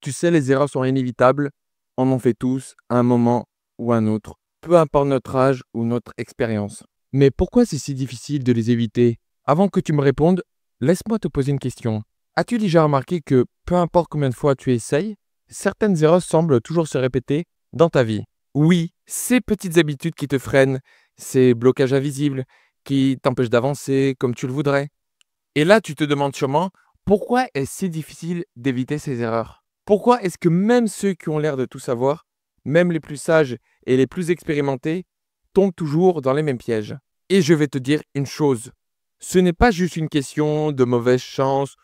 Tu sais, les erreurs sont inévitables. On en fait tous à un moment ou un autre, peu importe notre âge ou notre expérience. Mais pourquoi c'est si difficile de les éviter? Avant que tu me répondes, laisse-moi te poser une question. As-tu déjà remarqué que peu importe combien de fois tu essayes, certaines erreurs semblent toujours se répéter dans ta vie? Oui, ces petites habitudes qui te freinent, ces blocages invisibles qui t'empêchent d'avancer comme tu le voudrais. Et là, tu te demandes sûrement, pourquoi est-ce si difficile d'éviter ces erreurs? Pourquoi est-ce que même ceux qui ont l'air de tout savoir, même les plus sages et les plus expérimentés, tombent toujours dans les mêmes pièges? Et je vais te dire une chose, ce n'est pas juste une question de mauvaise chance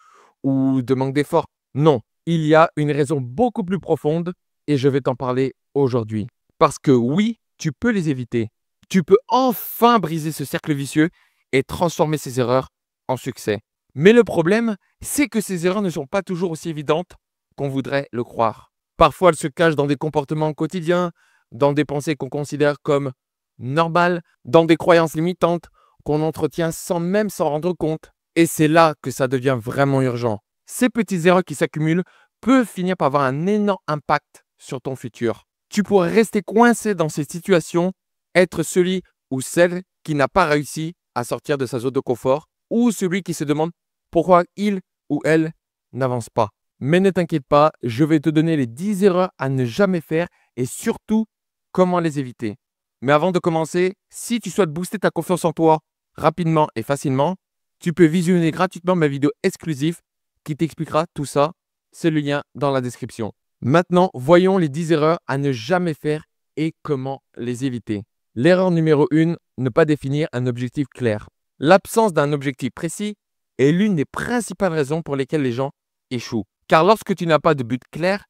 ou de manque d'effort. Non, il y a une raison beaucoup plus profonde et je vais t'en parler aujourd'hui. Parce que oui, tu peux les éviter. Tu peux enfin briser ce cercle vicieux et transformer ces erreurs en succès. Mais le problème, c'est que ces erreurs ne sont pas toujours aussi évidentes qu'on voudrait le croire. Parfois, elles se cachent dans des comportements quotidiens, dans des pensées qu'on considère comme normales, dans des croyances limitantes qu'on entretient sans même s'en rendre compte. Et c'est là que ça devient vraiment urgent. Ces petites erreurs qui s'accumulent peuvent finir par avoir un énorme impact sur ton futur. Tu pourrais rester coincé dans ces situations, être celui ou celle qui n'a pas réussi à sortir de sa zone de confort ou celui qui se demande pourquoi il ou elle n'avance pas. Mais ne t'inquiète pas, je vais te donner les 10 erreurs à ne jamais faire et surtout comment les éviter. Mais avant de commencer, si tu souhaites booster ta confiance en toi rapidement et facilement, tu peux visionner gratuitement ma vidéo exclusive qui t'expliquera tout ça. C'est le lien dans la description. Maintenant, voyons les 10 erreurs à ne jamais faire et comment les éviter. L'erreur numéro 1, ne pas définir un objectif clair. L'absence d'un objectif précis est l'une des principales raisons pour lesquelles les gens échouent. Car lorsque tu n'as pas de but clair,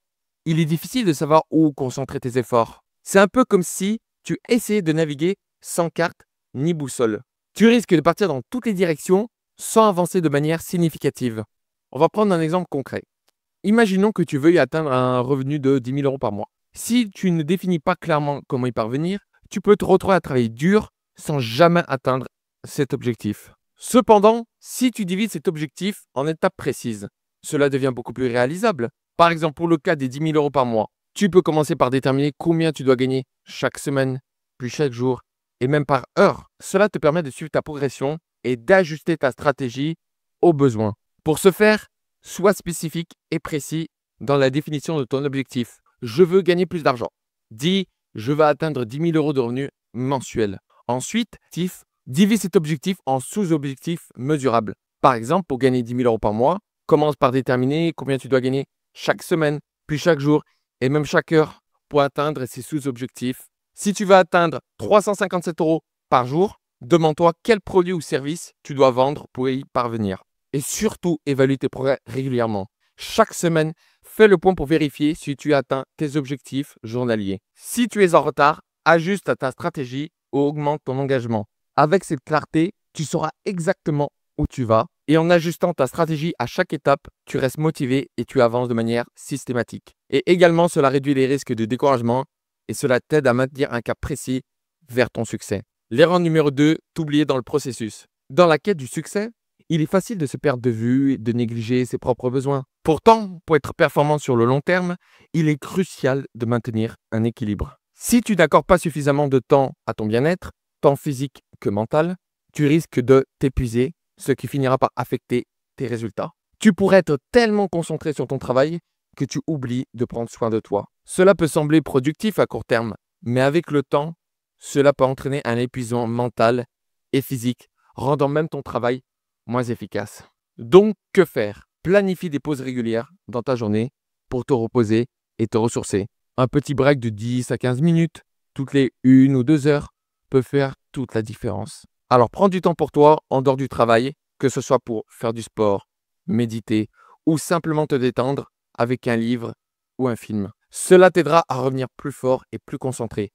il est difficile de savoir où concentrer tes efforts. C'est un peu comme si tu essayais de naviguer sans carte ni boussole. Tu risques de partir dans toutes les directions sans avancer de manière significative. On va prendre un exemple concret. Imaginons que tu veuilles atteindre un revenu de 10 000 € par mois. Si tu ne définis pas clairement comment y parvenir, tu peux te retrouver à travailler dur sans jamais atteindre cet objectif. Cependant, si tu divises cet objectif en étapes précises, cela devient beaucoup plus réalisable. Par exemple, pour le cas des 10 000 € par mois, tu peux commencer par déterminer combien tu dois gagner chaque semaine, puis chaque jour, et même par heure. Cela te permet de suivre ta progression et d'ajuster ta stratégie aux besoins. Pour ce faire, sois spécifique et précis dans la définition de ton objectif. Je veux gagner plus d'argent. Dis, je veux atteindre 10 000 € de revenus mensuels. Ensuite, divise cet objectif en sous-objectifs mesurables. Par exemple, pour gagner 10 000 € par mois, commence par déterminer combien tu dois gagner chaque semaine, puis chaque jour et même chaque heure pour atteindre ces sous-objectifs. Si tu veux atteindre 357 € par jour, demande-toi quel produit ou service tu dois vendre pour y parvenir. Et surtout, évalue tes progrès régulièrement. Chaque semaine, fais le point pour vérifier si tu as atteint tes objectifs journaliers. Si tu es en retard, ajuste ta stratégie ou augmente ton engagement. Avec cette clarté, tu sauras exactement où tu vas. Et en ajustant ta stratégie à chaque étape, tu restes motivé et tu avances de manière systématique. Et également, cela réduit les risques de découragement et cela t'aide à maintenir un cap précis vers ton succès. L'erreur numéro 2, t'oublier dans le processus. Dans la quête du succès, il est facile de se perdre de vue et de négliger ses propres besoins. Pourtant, pour être performant sur le long terme, il est crucial de maintenir un équilibre. Si tu n'accordes pas suffisamment de temps à ton bien-être, tant physique que mental, tu risques de t'épuiser, ce qui finira par affecter tes résultats. Tu pourrais être tellement concentré sur ton travail que tu oublies de prendre soin de toi. Cela peut sembler productif à court terme, mais avec le temps, cela peut entraîner un épuisement mental et physique, rendant même ton travail moins efficace. Donc, que faire? Planifie des pauses régulières dans ta journée pour te reposer et te ressourcer. Un petit break de 10 à 15 minutes, toutes les 1 ou 2 heures, peut faire toute la différence. Alors, prends du temps pour toi en dehors du travail, que ce soit pour faire du sport, méditer ou simplement te détendre avec un livre ou un film. Cela t'aidera à revenir plus fort et plus concentré.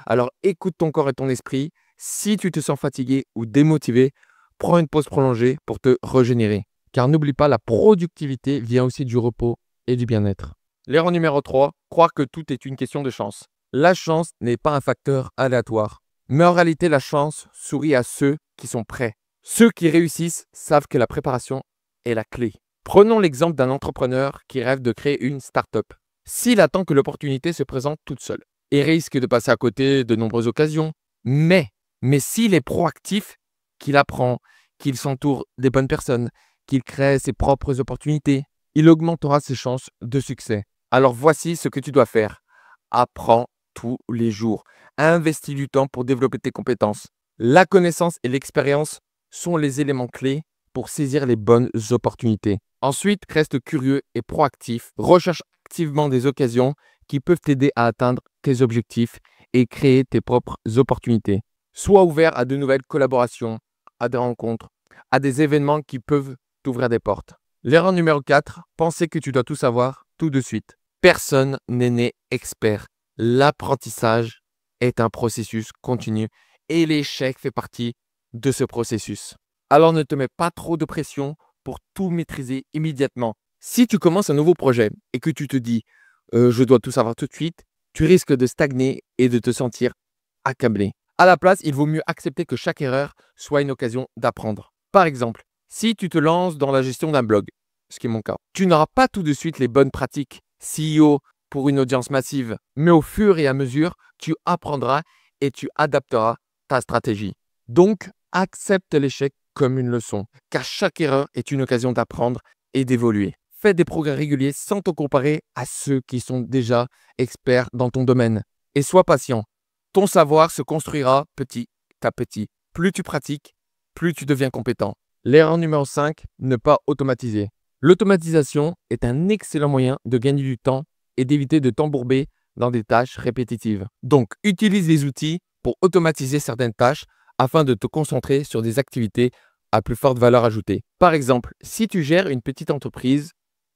Alors, écoute ton corps et ton esprit. Si tu te sens fatigué ou démotivé, prends une pause prolongée pour te régénérer. Car n'oublie pas, la productivité vient aussi du repos et du bien-être. L'erreur numéro 3, croire que tout est une question de chance. La chance n'est pas un facteur aléatoire. Mais en réalité, la chance sourit à ceux qui sont prêts. Ceux qui réussissent savent que la préparation est la clé. Prenons l'exemple d'un entrepreneur qui rêve de créer une start-up. S'il attend que l'opportunité se présente toute seule, il risque de passer à côté de nombreuses occasions. Mais s'il est proactif, qu'il apprend, qu'il s'entoure des bonnes personnes, qu'il crée ses propres opportunités, il augmentera ses chances de succès. Alors voici ce que tu dois faire. Apprends tous les jours. Investis du temps pour développer tes compétences. La connaissance et l'expérience sont les éléments clés pour saisir les bonnes opportunités. Ensuite, reste curieux et proactif. Recherche activement des occasions qui peuvent t'aider à atteindre tes objectifs et créer tes propres opportunités. Sois ouvert à de nouvelles collaborations, à des rencontres, à des événements qui peuvent t'ouvrir des portes. L'erreur numéro 4, penser que tu dois tout savoir tout de suite. Personne n'est né expert. L'apprentissage est un processus continu et l'échec fait partie de ce processus. Alors ne te mets pas trop de pression pour tout maîtriser immédiatement. Si tu commences un nouveau projet et que tu te dis je dois tout savoir tout de suite, tu risques de stagner et de te sentir accablé. À la place, il vaut mieux accepter que chaque erreur soit une occasion d'apprendre. Par exemple, si tu te lances dans la gestion d'un blog, ce qui est mon cas, tu n'auras pas tout de suite les bonnes pratiques SEO pour une audience massive, mais au fur et à mesure, tu apprendras et tu adapteras ta stratégie. Donc, accepte l'échec comme une leçon, car chaque erreur est une occasion d'apprendre et d'évoluer. Fais des progrès réguliers sans te comparer à ceux qui sont déjà experts dans ton domaine. Et sois patient. Ton savoir se construira petit à petit. Plus tu pratiques, plus tu deviens compétent. L'erreur numéro 5, ne pas automatiser. L'automatisation est un excellent moyen de gagner du temps et d'éviter de t'embourber dans des tâches répétitives. Donc, utilise les outils pour automatiser certaines tâches afin de te concentrer sur des activités à plus forte valeur ajoutée. Par exemple, si tu gères une petite entreprise,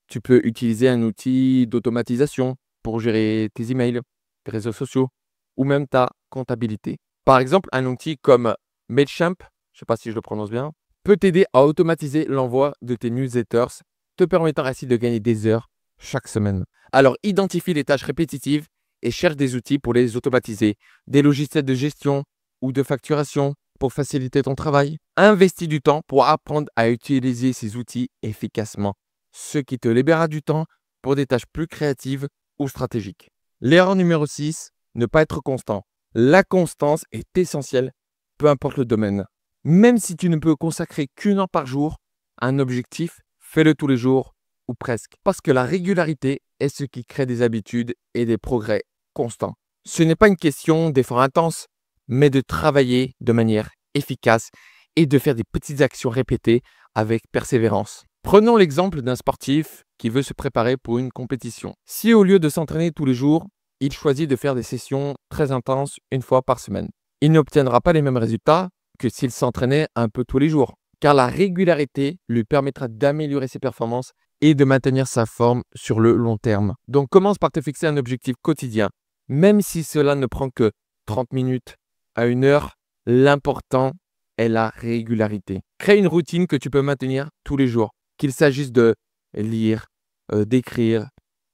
tu peux utiliser un outil d'automatisation pour gérer tes emails, tes réseaux sociaux ou même ta comptabilité. Par exemple, un outil comme Mailchimp, je ne sais pas si je le prononce bien, peut t'aider à automatiser l'envoi de tes newsletters, te permettant ainsi de gagner des heures chaque semaine. Alors, identifie les tâches répétitives et cherche des outils pour les automatiser, des logiciels de gestion ou de facturation pour faciliter ton travail. Investis du temps pour apprendre à utiliser ces outils efficacement, ce qui te libérera du temps pour des tâches plus créatives ou stratégiques. L'erreur numéro 6, ne pas être constant. La constance est essentielle, peu importe le domaine. Même si tu ne peux consacrer qu'une heure par jour à un objectif, fais-le tous les jours ou presque. Parce que la régularité est ce qui crée des habitudes et des progrès constants. Ce n'est pas une question d'effort intense, mais de travailler de manière efficace et de faire des petites actions répétées avec persévérance. Prenons l'exemple d'un sportif qui veut se préparer pour une compétition. Si au lieu de s'entraîner tous les jours, il choisit de faire des sessions très intenses une fois par semaine, il n'obtiendra pas les mêmes résultats que s'il s'entraînait un peu tous les jours, car la régularité lui permettra d'améliorer ses performances et de maintenir sa forme sur le long terme. Donc commence par te fixer un objectif quotidien, même si cela ne prend que 30 minutes à 1 heure, l'important est la régularité. Crée une routine que tu peux maintenir tous les jours, qu'il s'agisse de lire, d'écrire,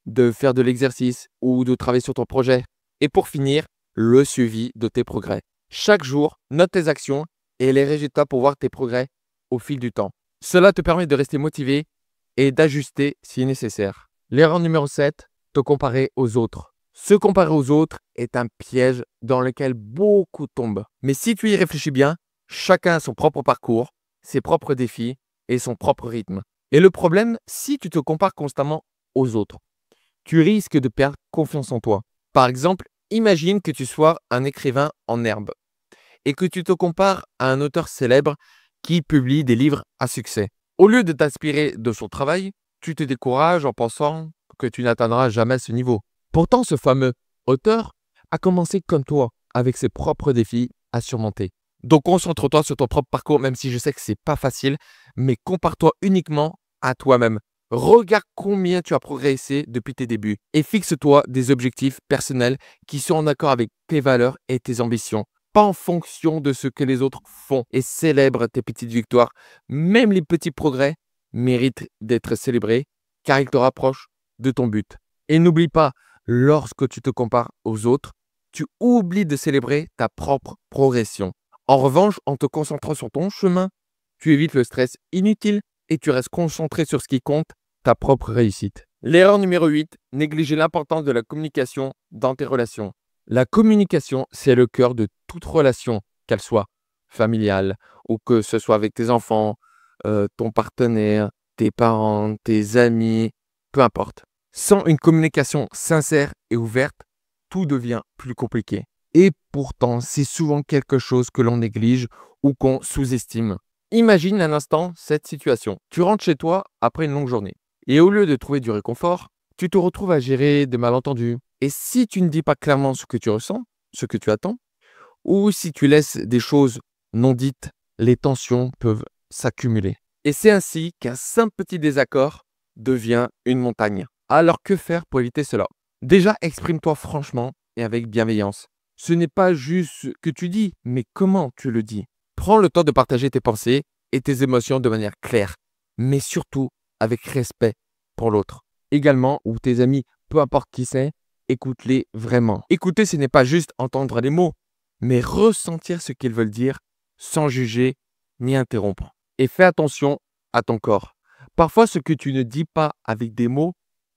de faire de l'exercice ou de travailler sur ton projet. Et pour finir, le suivi de tes progrès. Chaque jour, note tes actions et les résultats pour voir tes progrès au fil du temps. Cela te permet de rester motivé et d'ajuster si nécessaire. L'erreur numéro 7, te comparer aux autres. Se comparer aux autres est un piège dans lequel beaucoup tombent. Mais si tu y réfléchis bien, chacun a son propre parcours, ses propres défis et son propre rythme. Et le problème, si tu te compares constamment aux autres, tu risques de perdre confiance en toi. Par exemple, imagine que tu sois un écrivain en herbe et que tu te compares à un auteur célèbre qui publie des livres à succès. Au lieu de t'inspirer de son travail, tu te décourages en pensant que tu n'atteindras jamais ce niveau. Pourtant, ce fameux auteur a commencé comme toi, avec ses propres défis à surmonter. Donc, concentre-toi sur ton propre parcours, même si je sais que ce n'est pas facile, mais compare-toi uniquement à toi-même. Regarde combien tu as progressé depuis tes débuts et fixe-toi des objectifs personnels qui sont en accord avec tes valeurs et tes ambitions, pas en fonction de ce que les autres font, et célèbre tes petites victoires. Même les petits progrès méritent d'être célébrés car ils te rapprochent de ton but. Et n'oublie pas, lorsque tu te compares aux autres, tu oublies de célébrer ta propre progression. En revanche, en te concentrant sur ton chemin, tu évites le stress inutile et tu restes concentré sur ce qui compte, ta propre réussite. L'erreur numéro 8, négliger l'importance de la communication dans tes relations. La communication, c'est le cœur de toute relation, qu'elle soit familiale ou que ce soit avec tes enfants, ton partenaire, tes parents, tes amis, peu importe. Sans une communication sincère et ouverte, tout devient plus compliqué. Et pourtant, c'est souvent quelque chose que l'on néglige ou qu'on sous-estime. Imagine un instant cette situation. Tu rentres chez toi après une longue journée. Et au lieu de trouver du réconfort, tu te retrouves à gérer des malentendus. Et si tu ne dis pas clairement ce que tu ressens, ce que tu attends, ou si tu laisses des choses non dites, les tensions peuvent s'accumuler. Et c'est ainsi qu'un simple petit désaccord devient une montagne. Alors que faire pour éviter cela? Déjà, exprime-toi franchement et avec bienveillance. Ce n'est pas juste ce que tu dis, mais comment tu le dis. Prends le temps de partager tes pensées et tes émotions de manière claire, mais surtout avec respect pour l'autre. Également, ou tes amis, peu importe qui c'est, écoute-les vraiment. Écouter, ce n'est pas juste entendre les mots, mais ressentir ce qu'ils veulent dire sans juger ni interrompre. Et fais attention à ton corps. Parfois, ce que tu ne dis pas avec des mots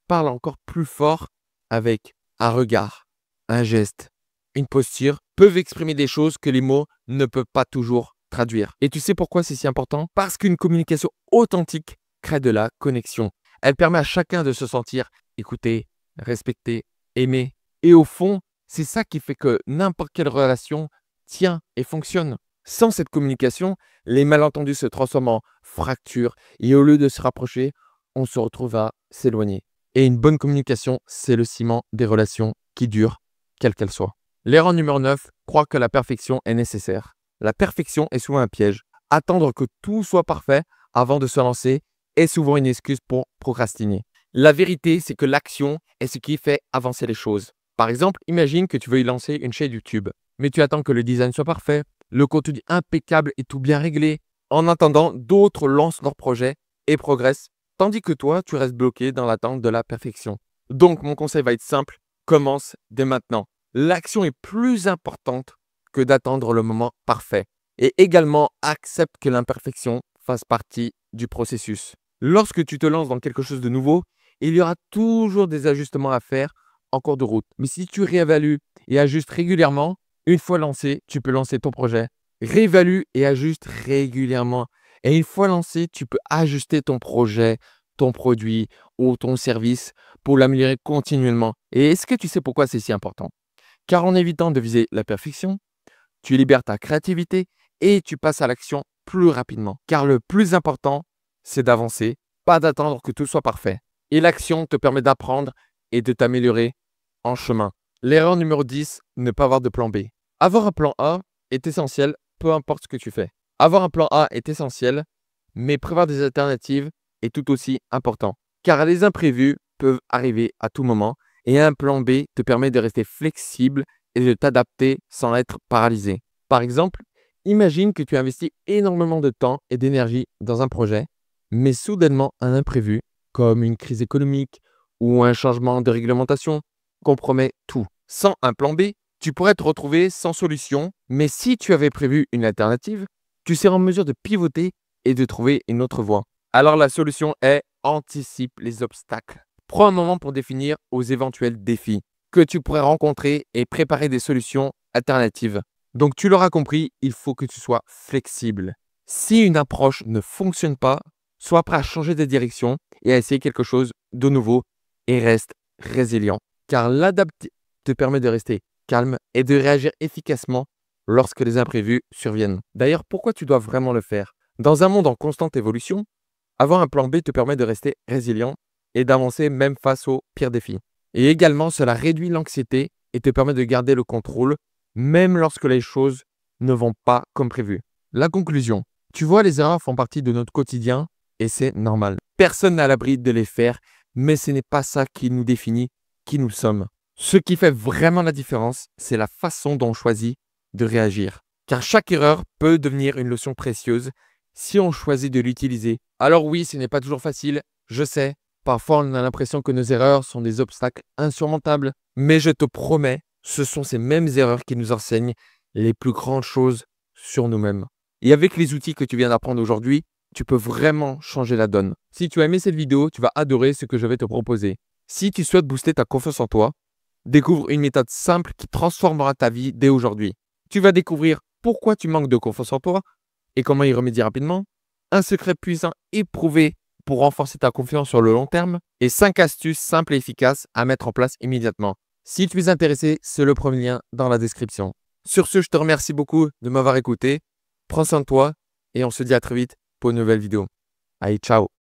parle encore plus fort avec un regard, un geste, une posture, peuvent exprimer des choses que les mots ne peuvent pas toujours traduire. Et tu sais pourquoi c'est si important? Parce qu'une communication authentique crée de la connexion. Elle permet à chacun de se sentir écouté, respecté, aimé. Et au fond, c'est ça qui fait que n'importe quelle relation tient et fonctionne. Sans cette communication, les malentendus se transforment en fractures et au lieu de se rapprocher, on se retrouve à s'éloigner. Et une bonne communication, c'est le ciment des relations qui durent, quelles qu'elles soient. L'erreur numéro 9, croire que la perfection est nécessaire. La perfection est souvent un piège. Attendre que tout soit parfait avant de se lancer est souvent une excuse pour procrastiner. La vérité, c'est que l'action est ce qui fait avancer les choses. Par exemple, imagine que tu veux y lancer une chaîne YouTube, mais tu attends que le design soit parfait, le contenu impeccable et tout bien réglé. En attendant, d'autres lancent leur projet et progressent, tandis que toi, tu restes bloqué dans l'attente de la perfection. Donc, mon conseil va être simple, commence dès maintenant. L'action est plus importante que d'attendre le moment parfait. Et également, accepte que l'imperfection fasse partie du processus. Lorsque tu te lances dans quelque chose de nouveau, il y aura toujours des ajustements à faire en cours de route. Mais si tu réévalues et ajustes régulièrement, une fois lancé, tu peux lancer ton projet. Réévalue et ajuste régulièrement. Et une fois lancé, tu peux ajuster ton projet, ton produit ou ton service pour l'améliorer continuellement. Et est-ce que tu sais pourquoi c'est si important? Car en évitant de viser la perfection, tu libères ta créativité et tu passes à l'action plus rapidement. Car le plus important, c'est d'avancer, pas d'attendre que tout soit parfait. Et l'action te permet d'apprendre et de t'améliorer en chemin. L'erreur numéro 10, ne pas avoir de plan B. Avoir un plan A est essentiel, peu importe ce que tu fais. Avoir un plan A est essentiel, mais prévoir des alternatives est tout aussi important. Car les imprévus peuvent arriver à tout moment et un plan B te permet de rester flexible et de t'adapter sans être paralysé. Par exemple, imagine que tu investis énormément de temps et d'énergie dans un projet, mais soudainement un imprévu, comme une crise économique ou un changement de réglementation, compromet tout. Sans un plan B, tu pourrais te retrouver sans solution, mais si tu avais prévu une alternative, tu serais en mesure de pivoter et de trouver une autre voie. Alors la solution est anticipe les obstacles. Prends un moment pour définir aux éventuels défis que tu pourrais rencontrer et préparer des solutions alternatives. Donc tu l'auras compris, il faut que tu sois flexible. Si une approche ne fonctionne pas, sois prêt à changer de direction et à essayer quelque chose de nouveau et reste résilient. Car l'adapter te permet de rester calme et de réagir efficacement lorsque les imprévus surviennent. D'ailleurs, pourquoi tu dois vraiment le faire? Dans un monde en constante évolution, avoir un plan B te permet de rester résilient et d'avancer même face aux pires défis. Et également, cela réduit l'anxiété et te permet de garder le contrôle même lorsque les choses ne vont pas comme prévu. La conclusion. Tu vois, les erreurs font partie de notre quotidien et c'est normal. Personne n'est à l'abri de les faire, mais ce n'est pas ça qui nous définit qui nous sommes. Ce qui fait vraiment la différence, c'est la façon dont on choisit de réagir. Car chaque erreur peut devenir une leçon précieuse si on choisit de l'utiliser. Alors oui, ce n'est pas toujours facile, je sais. Parfois, on a l'impression que nos erreurs sont des obstacles insurmontables. Mais je te promets, ce sont ces mêmes erreurs qui nous enseignent les plus grandes choses sur nous-mêmes. Et avec les outils que tu viens d'apprendre aujourd'hui, tu peux vraiment changer la donne. Si tu as aimé cette vidéo, tu vas adorer ce que je vais te proposer. Si tu souhaites booster ta confiance en toi, découvre une méthode simple qui transformera ta vie dès aujourd'hui. Tu vas découvrir pourquoi tu manques de confiance en toi et comment y remédier rapidement, un secret puissant éprouvé pour renforcer ta confiance sur le long terme et 5 astuces simples et efficaces à mettre en place immédiatement. Si tu es intéressé, c'est le premier lien dans la description. Sur ce, je te remercie beaucoup de m'avoir écouté. Prends soin de toi et on se dit à très vite pour une nouvelle vidéo. Allez, ciao!